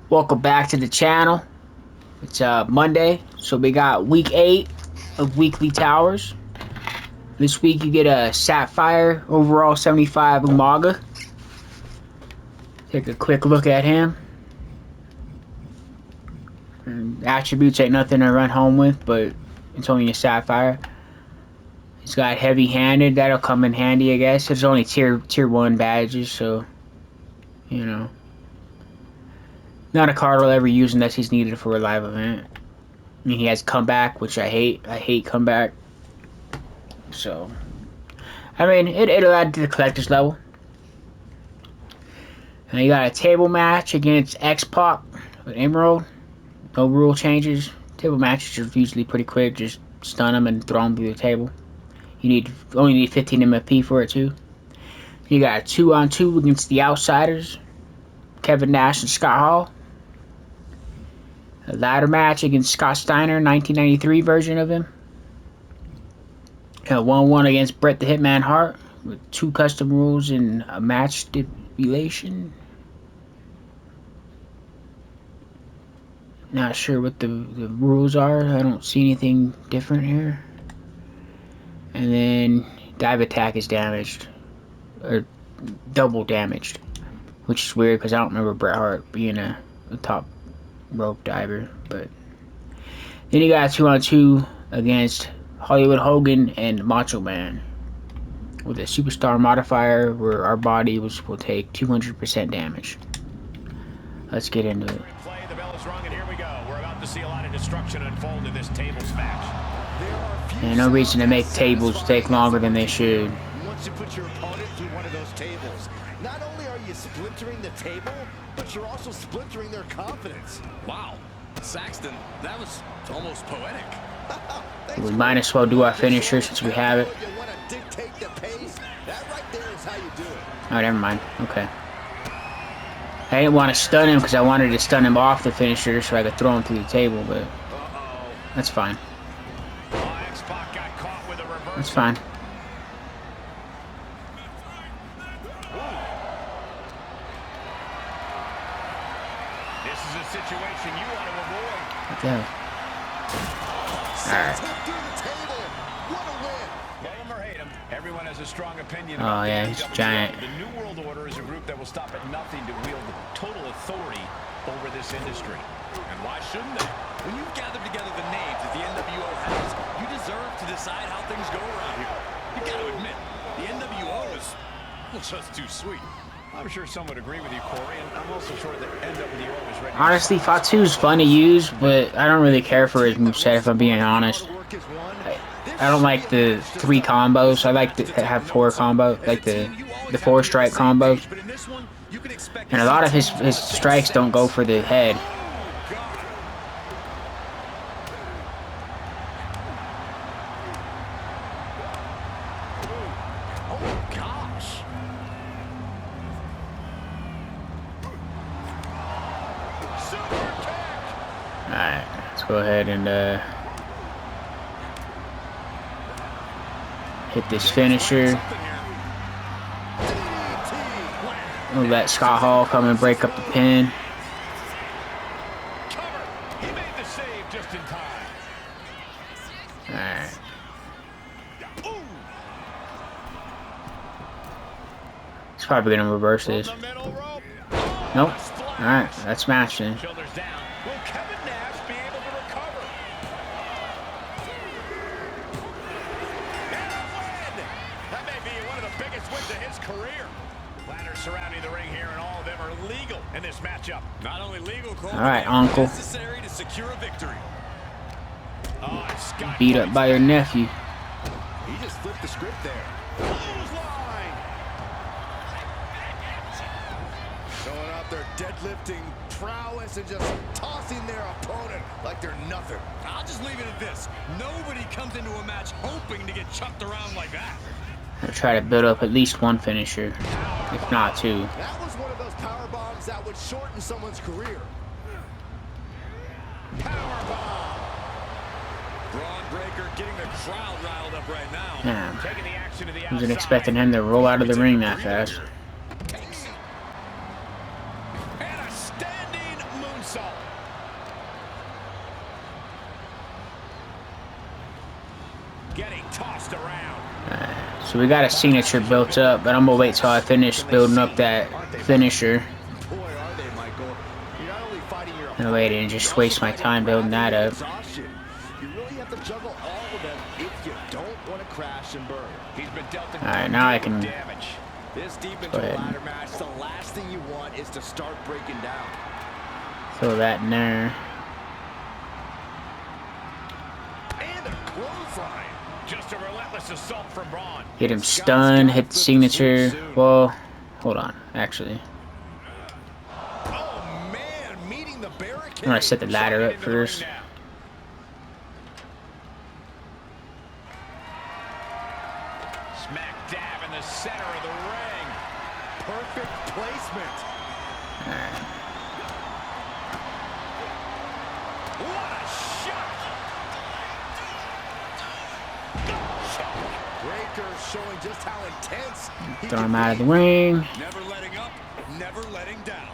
Welcome back to the channel. It's Monday, so we got week 8 of weekly towers. This week you get a Sapphire overall 75 Umaga. Take a quick look at him. And attributes ain't nothing to run home with, but it's only a Sapphire. He's got heavy-handed. That'll come in handy, I guess. There's only tier 1 badges, so you know. Not a card I'll ever use unless he's needed for a live event. I mean, he has comeback, which I hate. I hate comeback. So, I mean, it'll add to the collector's level. And you got a table match against X-Pac with Emerald. No rule changes. Table matches are usually pretty quick. Just stun him and throw him through the table. You only need 15 MFP for it too. You got a 2-on-2 against the Outsiders. Kevin Nash and Scott Hall. A ladder match against Scott Steiner, 1993 version of him. A 1-1 against Bret the Hitman Hart with 2 custom rules and a match stipulation. Not sure what the rules are. I don't see anything different here. And then dive attack is damaged. Or double damaged. Which is weird because I don't remember Bret Hart being a top rope diver. But then you got a 2-on-2 against Hollywood Hogan and Macho Man with a superstar modifier where our body will take 200% damage. Let's get into it. The bell is rung and here we go. We're about to see a lot of destruction unfold in this tables match. And no reason to make tables take longer than they should. Once you put your opponent through one of those tables, not only are you splintering the table, but you're also splintering their confidence. Wow, Saxton, that was almost poetic. We might as well do our finisher since we have it. You want to dictate the pace? That right there is how you do it. Oh, never mind. Okay. I didn't want to stun him because I wanted to stun him off the finisher so I could throw him through the table, but that's fine. That's fine. This is a situation you want to avoid. What the hell? Alright. Love him or hate him, everyone has a strong opinion. Oh yeah, he's giant. The New World Order is a group that will stop at nothing to wield total authority over this industry. And why shouldn't they? When you've gathered together the names that the NWO has, you deserve to decide how things go around here. You got to admit, the NWO is just too sweet. I'm sure some would agree with you, Corey, and I'm also sure that NWO is ready. Honestly, Fatu's fun to use, but I don't really care for his moveset if I'm being honest. I don't like the 3 combos. I like to have 4 combos, like the 4 strike combos. And a lot of his strikes don't go for the head. Alright, let's go ahead and hit this finisher. We'll let Scott Hall come and break up the pin. He made the save just in time. Alright. He's probably gonna reverse this. Nope. Alright, that's smashed then. Shoulders down. Will Kevin Nash be able to recover? And a win! That may be one of the biggest wins of his career. Ladders surrounding the ring here, and all of them are legal in this matchup. Not only legal, Cole, all right, Uncle. Necessary to secure a victory. Oh, Scott Beat up by your nephew. He just flipped the script there. Clothesline. Showing off their deadlifting prowess and just tossing their opponent like they're nothing. I'll just leave it at this. Nobody comes into a match hoping to get chucked around like that. I'll try to build up at least 1 finisher, if not 2. That was one of those power bombs that would shorten someone's career. Power bomb. Braun Breaker getting the crowd riled up right now. Damn. Taking the action to the outside. Wasn't expecting him to roll out of the ring that fast. And a standing moonsault. insult. Getting tossed around. So we got a signature built up, but I'm gonna wait till I finish building up that finisher. Boy, are they, Michael. You're not only fighting your No way, I didn't just waste my time building that up. You really have to juggle all of them if you don't want to crash and burn. He's been dealt Alright, now I can damage. This deep into go a ahead ladder match, the last thing you want is to start breaking down. throw that in there. And a clothesline. Just a relentless assault from Braun. Get him stunned, hit the signature. Well, hold on, actually. Oh man, meeting the barricade. I'm gonna set the ladder up first. Smack dab in the center of the ring. Perfect placement. Alright. What a shot! Breaker showing just how intense he Throw can him out of be. the ring. Never letting up, never letting down.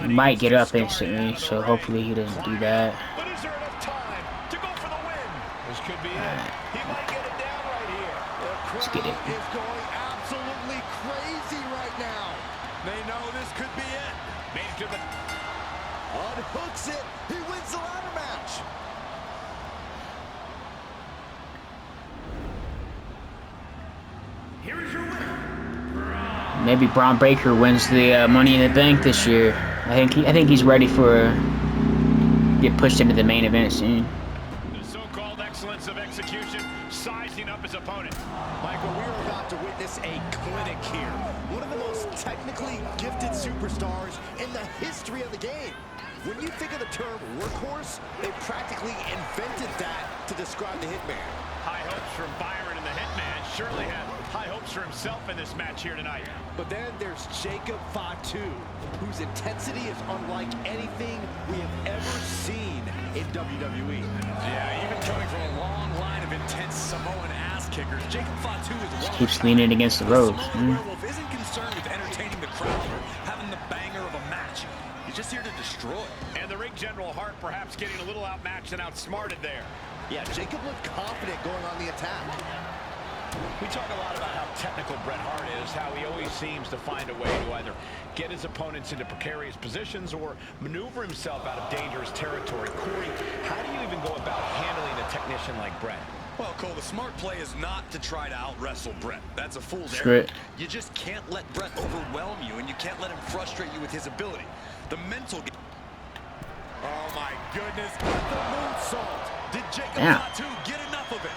He might get up instantly, so hopefully he doesn't do that. But is there enough time to go for the win? This could be it. He might get it down right here. Let's get it. Is going absolutely crazy right now. They know this could be it. Made it to the... Unhooks it. He wins the ladder match. Here is your winner. Maybe Braun Breaker wins the Money in the Bank this year. I think he's ready for get pushed into the main event soon. The so-called excellence of execution, sizing up his opponent. Michael, we are about to witness a clinic here. One of the most technically gifted superstars in the history of the game. When you think of the term workhorse, they practically invented that to describe the Hitman. High hopes from Byron and the Hitman. Surely had high hopes for himself in this match here tonight. But then there's Jacob Fatu, whose intensity is unlike anything we have ever seen in WWE. Yeah, even coming from a long line of intense Samoan ass kickers, Jacob Fatu is Just well. keeps leaning against the ropes. Samoan Werewolf isn't concerned with entertaining the crowd or having the banger of a match. He's just here to destroy. And the ring general Hart perhaps getting a little outmatched and outsmarted there. Yeah, Jacob looked confident going on the attack. We talk a lot about how technical Bret Hart is, how he always seems to find a way to either get his opponents into precarious positions or maneuver himself out of dangerous territory. Corey, how do you even go about handling a technician like Bret? Well, Cole, the smart play is not to try to out-wrestle Bret. That's a fool's Screw errand. it. You just can't let Bret overwhelm you, and you can't let him frustrate you with his ability. The mental game. Oh, my goodness. The moonsault. Did Jacob Damn. Fatu get enough of it?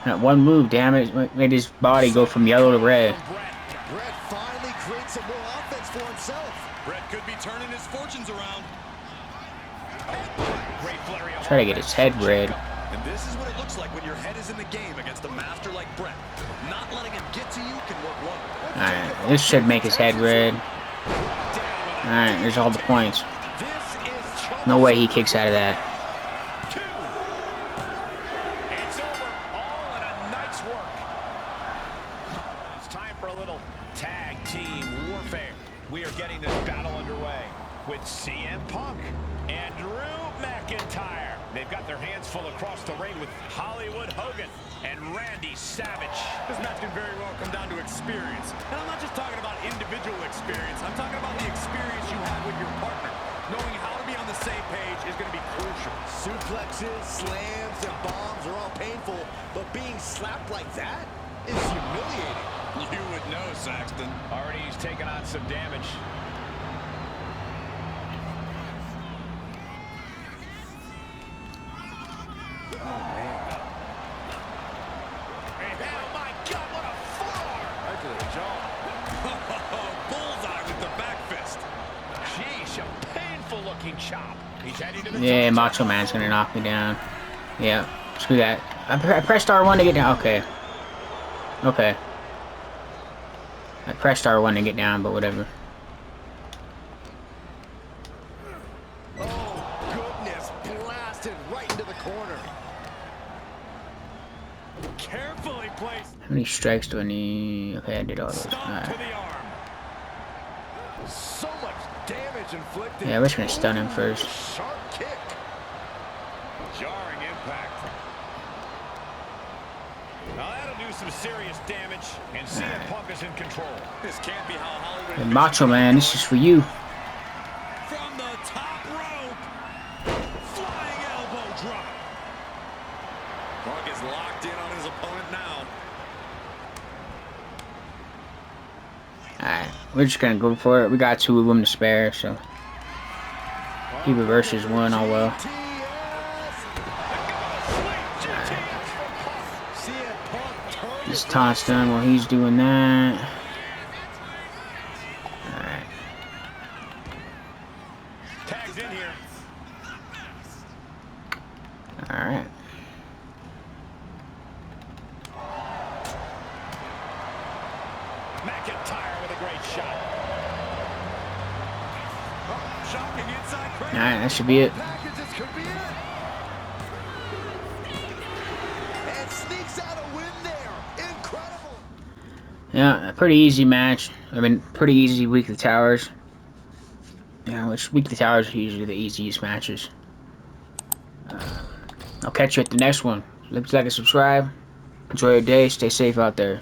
That one move, damn it, made his body go from yellow to red. Bret finally creates some more offense for himself. Bret could be turning his fortunes around. Great flurry of Try to get his head red. And this is what it looks like when your head is in the game against a master like Bret. Not letting him get to you can work wonders. Alright, this should make his head red. Alright, there's all the points. No way he kicks out of that. It's over, all in a night's work. It's time for a little tag team warfare. We are getting this battle underway with CM Punk and Drew McIntyre. They've got their hands full across the ring with Hollywood Hogan and Randy Savage. This match can very well come down to experience. And I'm not just talking about individual experience. I'm talking about the experience you have with your partner. Knowing how to be on the same page is going to be crucial. Suplexes, slams, and bombs are all painful, but being slapped like that is humiliating. You would know, Saxton. Already he's taken on some damage. Oh my God, what a forearm! Right to the jaw. Bullseye with the back fist. Sheesh, a painful looking chop. He's heading to the Yeah, top. Macho Man's gonna knock me down. Yeah, screw that. I pressed R1 to get down. Okay. Okay. I pressed R1 to get down, but whatever. Oh, goodness. Blasted right into the corner. Carefully placed. How many strikes do I need? Okay, I did all those. Stomp Alright. to the arm. So much damage damage inflicted. Yeah, we're just gonna stun him first. Sharp kick. Jarring impact. Now that'll do some serious damage, and CM Punk is in control. This can't be how Hollywood. Hey, Macho Man, this is for you. From the top rope. Flying elbow drop. Punk is locked in on his opponent now. Alright, we're just gonna go for it. We got 2 of them to spare, so he reverses one, all well. He's taunt's done while he's doing that. Alright. Tags in here. Alright. McIntyre with a great shot. Shocking inside cradle. Alright, that should be it. Packages could be it. And sneaks out a win there. Incredible. Yeah, a pretty easy match. I mean, pretty easy week of the towers. Yeah, which week of the towers are usually the easiest matches. I'll catch you at the next one. Like and subscribe. Enjoy your day. Stay safe out there.